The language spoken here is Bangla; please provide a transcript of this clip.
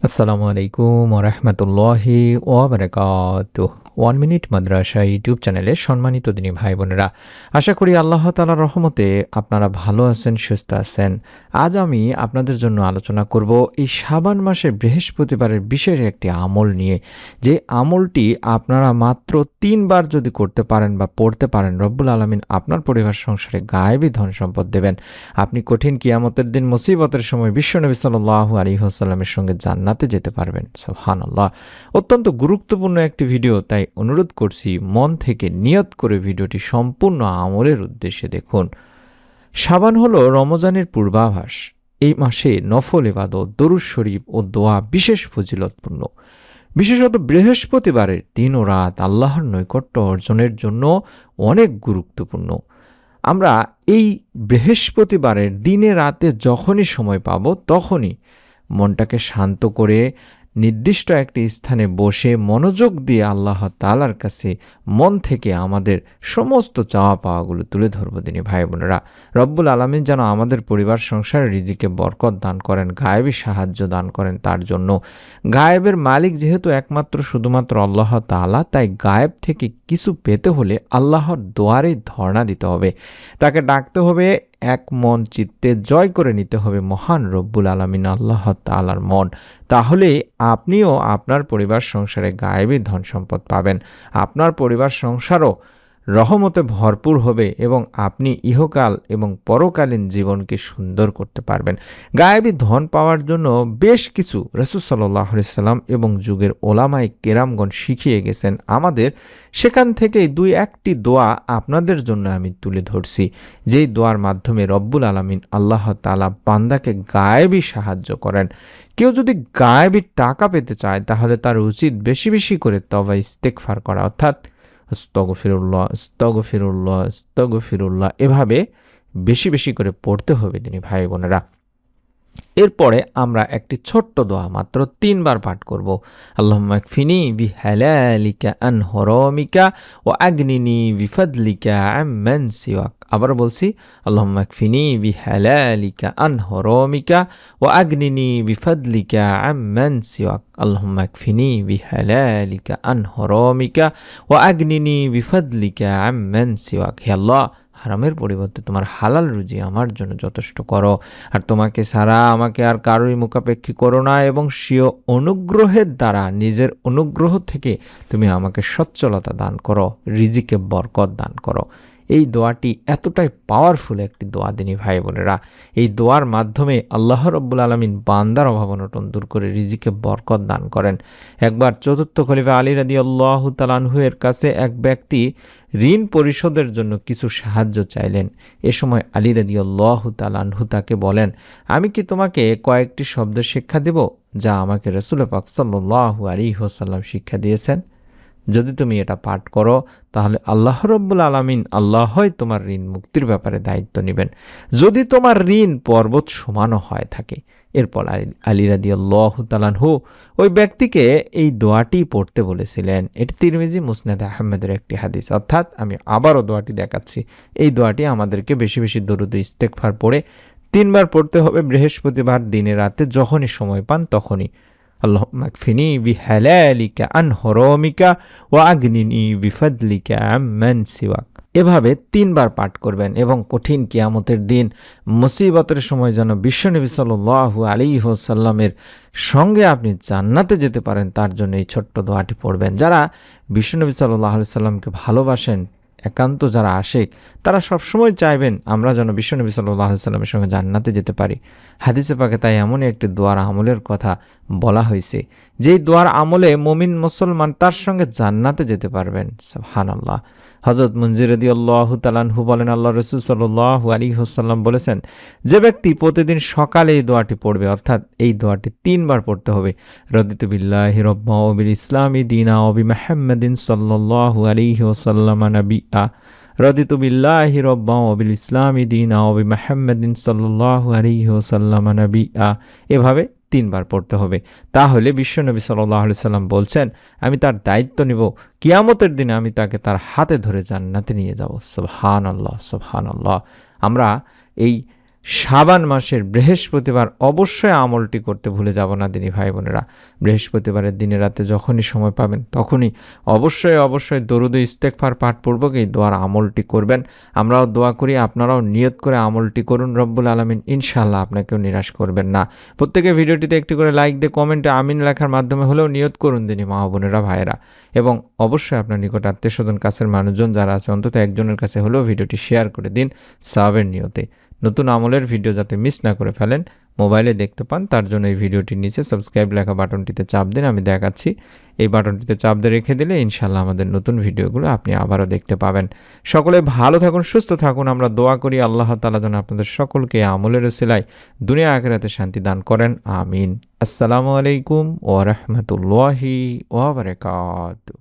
আসসালামু আলাইকুম ওরহমতুল্লাহি ওয়াবারাকাতুহ। 1 মিনিট মাদ্রাসা ইউটিউব চ্যানেলে সম্মানিত দিনী ভাই বোনেরা, আশা করি আল্লাহ তাআলার রহমতে আপনারা ভালো আছেন, সুস্থ আছেন। আজ আমি আপনাদের জন্য আলোচনা করব এই শাবান মাসের বৃহস্পতিবারের বিশেষ একটি আমল নিয়ে, যে আমলটি আপনারা মাত্র 3 বার যদি করতে পারেন বা পড়তে পারেন, রব্বুল আলামিন আপনার পরিবার সংসারে গায়েবী ধন সম্পদ দেবেন। আপনি কঠিন কিয়ামতের দিন মুসিবতের সময় বিশ্বনবী সাল্লাল্লাহু আলাইহি ওয়াসাল্লামের সঙ্গে জান্নাতে যেতে পারবেন। সুবহানাল্লাহ। অত্যন্ত গুরুত্বপূর্ণ একটি ভিডিও, তাই অনুরোধ করছি মন থেকে নিয়ত করে ভিডিওটি সম্পূর্ণ আমলের উদ্দেশ্যে দেখুন। শাবান হলো রমজানের পূর্বাভাস। এই মাসে নফল ইবাদত, দরুদ শরীফ ও দোয়া বিশেষ ফজিলতপূর্ণ। বিশেষত বৃহস্পতিবারের দিন ও রাত আল্লাহর নৈকট্য অর্জনের জন্য অনেক গুরুত্বপূর্ণ। আমরা এই বৃহস্পতিবারের দিনে রাতে যখনই সময় পাব, তখনই মনটাকে শান্ত করে নির্দিষ্ট একটি স্থানে বসে মনোযোগ দিয়ে আল্লাহ তাআলার কাছে মন থেকে আমাদের সমস্ত চাওয়া পাওয়াগুলো তুলে ধরব। দিনী ভাই বোনেরা, রব্বুল আলামিন যেন আমাদের পরিবার সংসারে রিজিকে বরকত দান করেন, গায়েবী সাহায্য দান করেন। তার জন্য গায়েবের মালিক যেহেতু একমাত্র শুধুমাত্র আল্লাহ তাআলা, তাই গায়েব থেকে কিছু পেতে হলে আল্লাহর দুয়ারে ধর্ণা দিতে হবে, তাকে ডাকতে হবে, এক মন চিত্তে জয় করে নিতে হবে মহান রব্বুল আলামিন আল্লাহ তাআলার মন। তাহলে আপনিও আপনার পরিবার সংসারে গায়েবী ধন সম্পদ পাবেন, আপনার পরিবার সংসারও রহমতে ভরপুর হবে এবং আপনি ইহকাল এবং পরকালীন জীবনকে সুন্দর করতে পারবেন। গায়েবী ধন পাওয়ার জন্য বেশ কিছু রাসূল সাল্লাল্লাহু আলাইহি সাল্লাম এবং যুগের ওলামায়ে কেরামগণ শিখিয়ে গেছেন আমাদের। সেখান থেকেই 2-1টি দোয়া আপনাদের জন্য আমি তুলে ধরছি, যেই দোয়ার মাধ্যমে রব্বুল আলামিন আল্লাহ তাআলা বান্দাকে গায়েবী সাহায্য করেন। কেউ যদি গায়েবী টাকা পেতে চায়, তাহলে তার উচিত বেশি বেশি করে তওবা ইস্তেগফার করা, অর্থাৎ আস্তাগফিরুল্লাহ আস্তাগফিরুল্লাহ আস্তাগফিরুল্লাহ এভাবে বেশি বেশি করে পড়তে হবে দিনী ভাই বোনেরা। এরপরে আমরা একটি ছোট্ট দোয়া মাত্র 3 বার পাঠ করব। আল্লাহুম্মা কফিনি বিহালালিকা আন হারামিকা ওয়া আগনিনি বিফাদলিকা আম্মান সিওয়াক। আবার বলছি, আল্লাহুম্মা কফিনি বিহালালিকা আন হারামিকা ওয়া আগনিনি বিফাদলিকা আম্মান সিওয়াক। আল্লাহুম্মা কফিনি বিহালালিকা আন হারামিকা ওয়া আগনিনি বিফাদলিকা আম্মান সিওয়াক। হে আল্লাহ, হারামের পরিবর্তে তোমার হালাল রুজি আমার জন্য যথেষ্ট করো, আর তোমাকে ছাড়া আমাকে আর কারোরই মুখাপেক্ষী করো না, এবং স্বীয় অনুগ্রহের দ্বারা, নিজের অনুগ্রহ থেকে তুমি আমাকে সচ্ছলতা দান করো, রিজিকে বরকত দান করো। এই দোয়াটি এতটাই পাওয়ারফুল একটি দোয়া দিনী ভাই বোনেরা। এই দোয়ার মাধ্যমে আল্লাহ রব্বুল আলামিন বান্দার অভাব অনটন দূর করে রিজিকে বরকত দান করেন। একবার চতুর্থ খলিফা আলী রাদিয়াল্লাহু তাআলা আনহু এর কাছে এক ব্যক্তি ঋণ পরিশোধের জন্য কিছু সাহায্য চাইলেন। এ সময় আলী রাদিয়াল্লাহু তাআলা আনহু তাকে বলেন, আমি কি তোমাকে কয়েকটি শব্দ শিক্ষা দেব, যা আমাকে রাসূল পাক সাল্লাল্লাহু আলাইহি ওয়াসাল্লাম শিক্ষা দিয়েছেন? যদি তুমি এটা পাঠ করো, তাহলে আল্লাহ রব্বুল আলামিন আল্লাহই তোমার ঋণ মুক্তির ব্যাপারে দায়িত্ব নেবেন, যদি তোমার ঋণ পর্বত সমানও হয় থাকে। এরপর আলী রাদিয়াল্লাহু তাআলা আনহু ওই ব্যক্তিকে এই দোয়াটি পড়তে বলেছিলেন। এটি তিরমিজি মুসনাদে আহমেদের একটি হাদিস। অর্থাৎ আমি আবারও দোয়াটি দেখাচ্ছি। এই দোয়াটি আমাদেরকে বেশি বেশি দরুদ ইস্তেগফার পড়ে 3 বার পড়তে হবে বৃহস্পতিবার দিনে রাতে যখনই সময় পান তখনই। আল্লাহুম্মা কফিনি বিহালালিকা আন হারামিকা ওয়া আগনিনি বিফাদলিকা আম্মান সিওয়াক। এভাবে 3 বার পাঠ করবেন এবং কঠিন কিয়ামতের দিন মুসিবতের সময় যেন বিশ্বনবী সাল্লাল্লাহু আলাইহি ওয়াসাল্লামের সঙ্গে আপনি জান্নাতে যেতে পারেন, তার জন্য এই ছোট্ট দোয়াটি পড়বেন। যারা বিশ্বনবী সাল্লাল্লাহু আলাইহি সাল্লামকে ভালোবাসেন, একান্ত যারা আশেক, তারা সবসময় চাইবেন আমরা যেন বিশ্বনবী সাল্লাল্লাহু আলাইহি সাল্লামের সঙ্গে জান্নাতে যেতে পারি। হাদিসে পাকে তাই এমনই একটি দোয়ার আমলের কথা বলা হয়েছে, যেই দোয়ার আমলে মুমিন মুসলমান তার সঙ্গে জান্নাতে যেতে পারবেন। সুবহানাল্লাহ। হযরত মুনজির রাদিয়াল্লাহু তাআলা আনহু বলেন, আল্লাহর রাসূল সাল্লাল্লাহু আলাইহি ওয়াসাল্লাম বলেছেন, যে ব্যক্তি প্রতিদিন সকালে এই দোয়াটি পড়বে, অর্থাৎ এই দোয়াটি 3 বার পড়তে হবে, রাদিতু বিল্লাহি রাব্বান ওয়া বিল ইসলামি দীনা ওয়া বিমুহাম্মাদিন সাল্লাল্লাহু আলাইহি ওয়াসাল্লাম নাবিয়্যা, রাদিতু বিল্লাহি রাব্বান ওয়া বিল ইসলামি দীনা ওয়া বিমুহাম্মাদিন সাল্লাল্লাহু আলাইহি ওয়াসাল্লাম নাবিয়্যা। এভাবে 3 বার পড়তে হবে। তাহলে বিশ্বনবী সাল্লাল্লাহু আলাইহি সাল্লাম বলছেন, আমি তার দায়িত্ব নিব, কিয়ামতের দিনে আমি তাকে তার হাতে ধরে জান্নাতে নিয়ে যাব। সুবহানাল্লাহ, সুবহানাল্লাহ। আমরা এই শাবান মাসের বৃহস্পতিবার অবশ্যই আমলটি করতে ভুলে যাব না দিনী ভাই বোনেরা। বৃহস্পতিবারের দিনে রাতে যখনই সময় পাবেন তখনই অবশ্যই দরুদ ইস্তেগফার পাঠপূর্বক এই দোয়ার আমলটি করবেন। আমরাও দোয়া করি, আপনারাও নিয়ত করে আমলটি করুন। রব্বুল আলামিন ইনশাআল্লাহ আপনাকেও নিরাশ করবেন না। প্রত্যেকে ভিডিওটিতে একটি করে লাইক দিয়ে কমেন্টে আমিন লেখার মাধ্যমে হলেও নিয়ত করুন দিনী মা বোনেরা, ভাইয়েরা। এবং অবশ্যই আপনার নিকট আত্মীয়স্বজন কাছের মানুষজন যারা আছে অন্তত একজনের কাছে হলেও ভিডিওটি শেয়ার করে দিন সওয়াবের নিয়তে। নতুন আমলের ভিডিও যাতে মিস না করে ফেলেন, মোবাইলে দেখতে পান, তার জন্য এই ভিডিওটির নিচে সাবস্ক্রাইব লেখা বাটনটিতে চাপ দিন। আমি দেখাচ্ছি, এই বাটনটিতে চাপ দিয়ে রেখে দিলে ইনশাআল্লাহ আমাদের নতুন ভিডিওগুলো আপনি আবারও দেখতে পাবেন। সকলে ভালো থাকুন, সুস্থ থাকুন। আমরা দোয়া করি আল্লাহ তাআলা যেন আপনাদের সকলকে আমলের উসিলায় দুনিয়া আখিরাতে শান্তি দান করেন। আমিন। আসসালামু আলাইকুম ওয়া রাহমাতুল্লাহি ওয়া বারাকাতুহু।